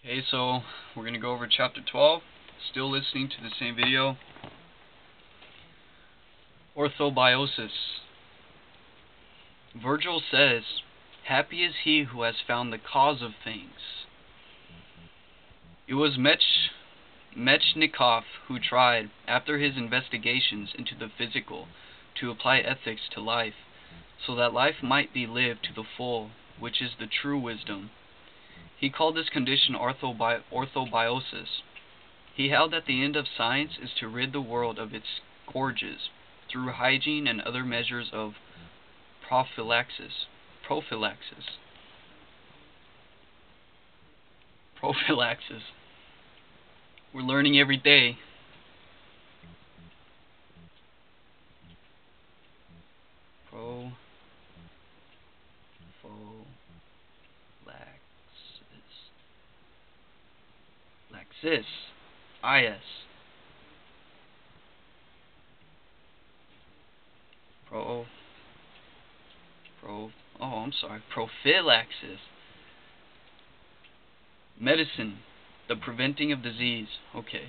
Okay, so we're going to go over chapter 12. Still listening to the same video. Orthobiosis. Virgil says, "Happy is he who has found the cause of things." It was Metchnikoff who tried, after his investigations into the physical, to apply ethics to life, so that life might be lived to the full, which is the true wisdom. He called this condition orthobiosis. He held that the end of science is to rid the world of its scourges, through hygiene and other measures of prophylaxis. We're learning every day. Prophylaxis. Prophylaxis. Medicine, the preventing of disease. Okay.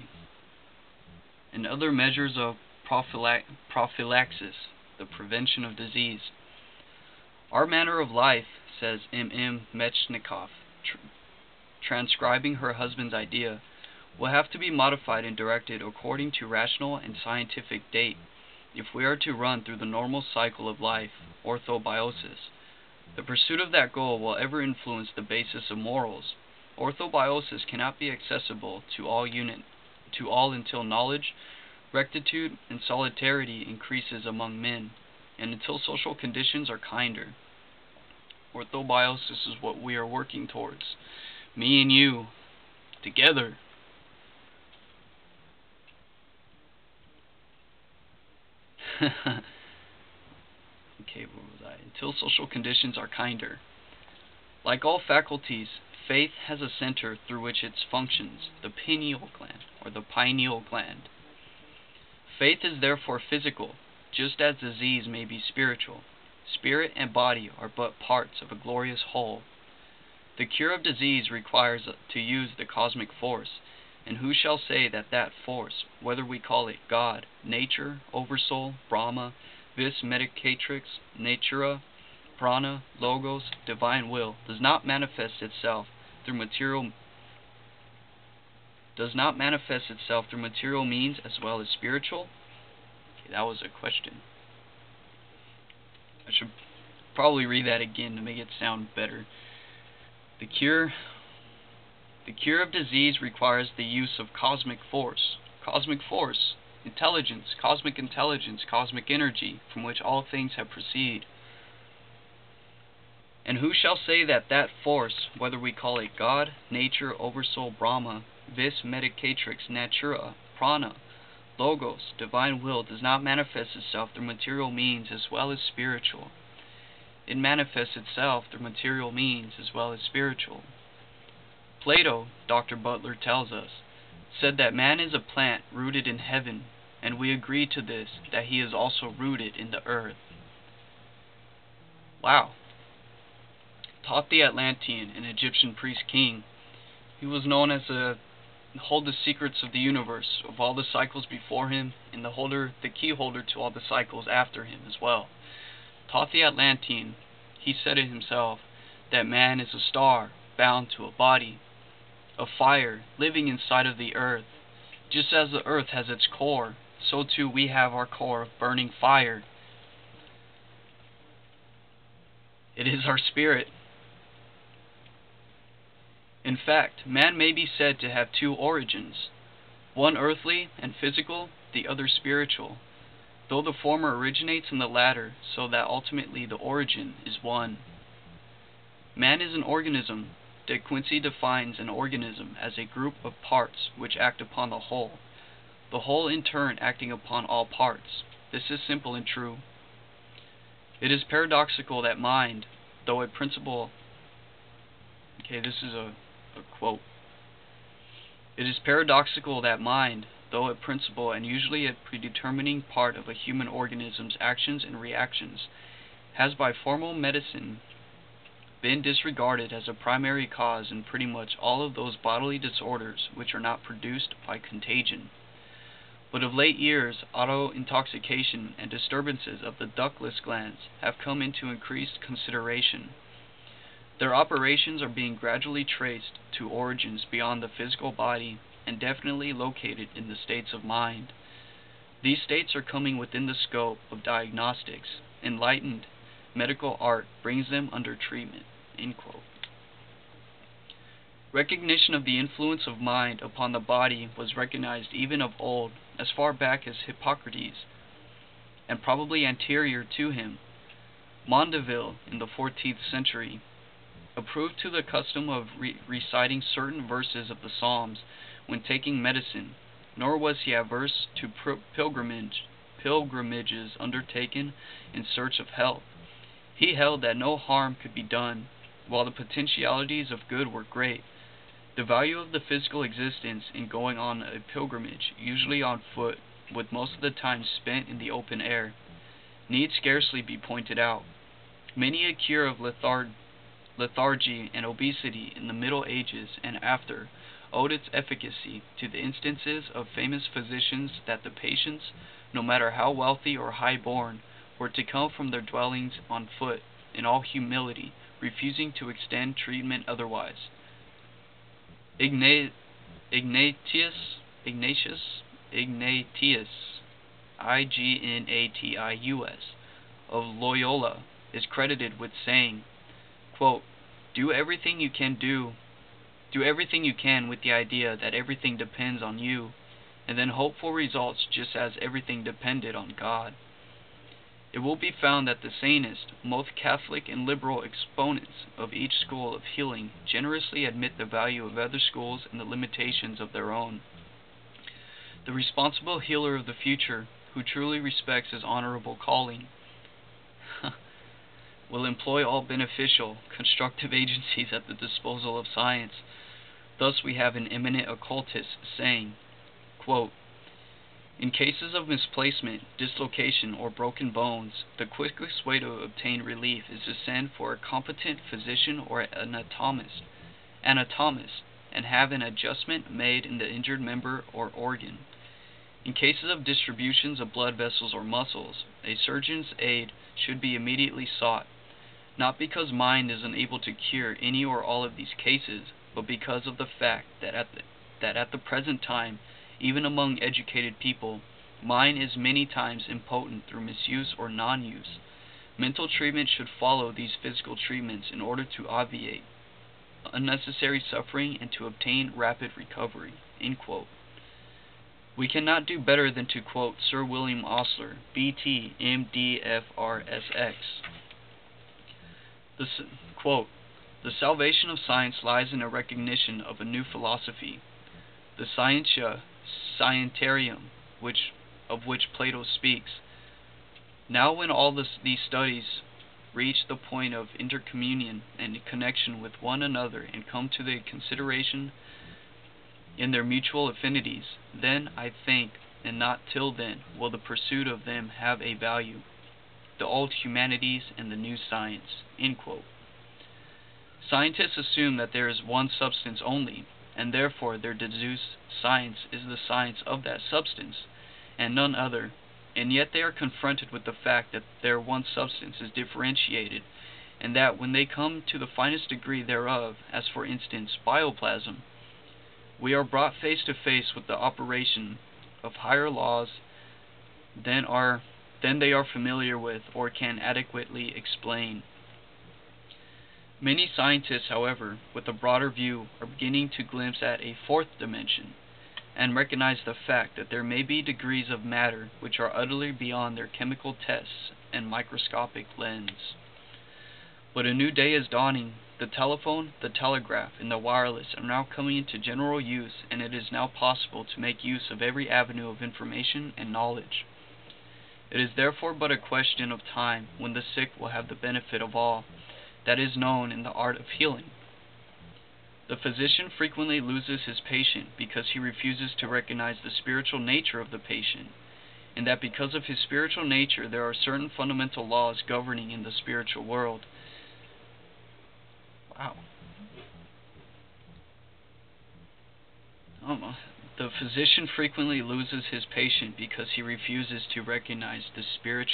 And other measures of prophylaxis, the prevention of disease. Our manner of life, says M. Metchnikoff, transcribing her husband's idea, will have to be modified and directed according to rational and scientific date if we are to run through the normal cycle of life, orthobiosis. The pursuit of that goal will ever influence the basis of morals. Orthobiosis cannot be accessible to all until knowledge, rectitude, and solidarity increases among men, and until social conditions are kinder. Orthobiosis is what we are working towards. Me and you, together. Okay, where was I? Until social conditions are kinder. Like all faculties, faith has a center through which it functions, the pineal gland, or the pineal gland. Faith is therefore physical, just as disease may be spiritual. Spirit and body are but parts of a glorious whole. The cure of disease requires to use the cosmic force, and who shall say that that force, whether we call it God, nature, oversoul, Brahma, vis medicatrix, natura, prana, logos, divine will, does not manifest itself through material means as well as spiritual? Okay, that was a question. I should probably read that again to make it sound better. The cure of disease requires the use of cosmic force. Cosmic force, intelligence, cosmic energy, from which all things have proceeded. And who shall say that that force, whether we call it God, nature, oversoul, Brahma, vis medicatrix, natura, prana, logos, divine will, does not manifest itself through material means as well as spiritual? It manifests itself through material means as well as spiritual. Plato, Dr. Butler tells us, said that man is a plant rooted in heaven, and we agree to this, that he is also rooted in the earth. Wow. Taught the Atlantean, an Egyptian priest king. He was known as hold the secrets of the universe, of all the cycles before him, and the key holder to all the cycles after him as well. Taught the Atlantean, he said it himself, that man is a star bound to a body, a fire living inside of the earth. Just as the earth has its core, so too we have our core of burning fire. It is our spirit. In fact, man may be said to have two origins, one earthly and physical, the other spiritual, though the former originates in the latter, so that ultimately the origin is one. Man is an organism. De Quincey defines an organism as a group of parts which act upon the whole in turn acting upon all parts. This is simple and true. It is paradoxical that mind, though a principle... Okay, this is a quote. It is paradoxical that mind, though a principal and usually a predetermining part of a human organism's actions and reactions, has by formal medicine been disregarded as a primary cause in pretty much all of those bodily disorders which are not produced by contagion. But of late years, auto-intoxication and disturbances of the ductless glands have come into increased consideration. Their operations are being gradually traced to origins beyond the physical body and definitely located in the states of mind. These states are coming within the scope of diagnostics. Enlightened medical art brings them under treatment." End quote. Recognition of the influence of mind upon the body was recognized even of old, as far back as Hippocrates, and probably anterior to him. Mondeville, in the 14th century, approved to the custom of reciting certain verses of the Psalms when taking medicine, nor was he averse to pilgrimages undertaken in search of health. He held that no harm could be done, while the potentialities of good were great. The value of the physical existence in going on a pilgrimage, usually on foot, with most of the time spent in the open air, need scarcely be pointed out. Many a cure of lethargy and obesity in the Middle Ages and after owed its efficacy to the instances of famous physicians that the patients, no matter how wealthy or high-born, were to come from their dwellings on foot, in all humility, refusing to extend treatment otherwise. Ignatius, Ignatius, of Loyola, is credited with saying, quote, Do everything you can with the idea that everything depends on you, and then hope for results just as everything depended on God. It will be found that the sanest, most Catholic and liberal exponents of each school of healing generously admit the value of other schools and the limitations of their own. The responsible healer of the future, who truly respects his honorable calling, will employ all beneficial, constructive agencies at the disposal of science. Thus we have an eminent occultist saying, quote, In cases of misplacement, dislocation, or broken bones, the quickest way to obtain relief is to send for a competent physician or anatomist, and have an adjustment made in the injured member or organ. In cases of distributions of blood vessels or muscles, a surgeon's aid should be immediately sought, not because mind is unable to cure any or all of these cases, but because of the fact that at the present time, even among educated people, mind is many times impotent through misuse or non-use. Mental treatment should follow these physical treatments in order to obviate unnecessary suffering and to obtain rapid recovery. End quote. We cannot do better than to quote Sir William Osler, B.T., M.D., F.R.S.X. Quote, The salvation of science lies in a recognition of a new philosophy, the scientiarum, of which Plato speaks. Now when all these studies reach the point of intercommunion and connection with one another and come to the consideration in their mutual affinities, then, I think, and not till then, will the pursuit of them have a value, the old humanities and the new science. End quote. Scientists assume that there is one substance only, and therefore their deduced science is the science of that substance, and none other, and yet they are confronted with the fact that their one substance is differentiated, and that when they come to the finest degree thereof, as for instance bioplasm, we are brought face to face with the operation of higher laws than they are familiar with or can adequately explain. Many scientists, however, with a broader view, are beginning to glimpse at a fourth dimension, and recognize the fact that there may be degrees of matter which are utterly beyond their chemical tests and microscopic lens. But a new day is dawning. The telephone, the telegraph, and the wireless are now coming into general use, and it is now possible to make use of every avenue of information and knowledge. It is therefore but a question of time when the sick will have the benefit of all that is known in the art of healing. The physician frequently loses his patient because he refuses to recognize the spiritual nature of the patient, and that because of his spiritual nature there are certain fundamental laws governing in the spiritual world. Wow. The physician frequently loses his patient because he refuses to recognize the spiritual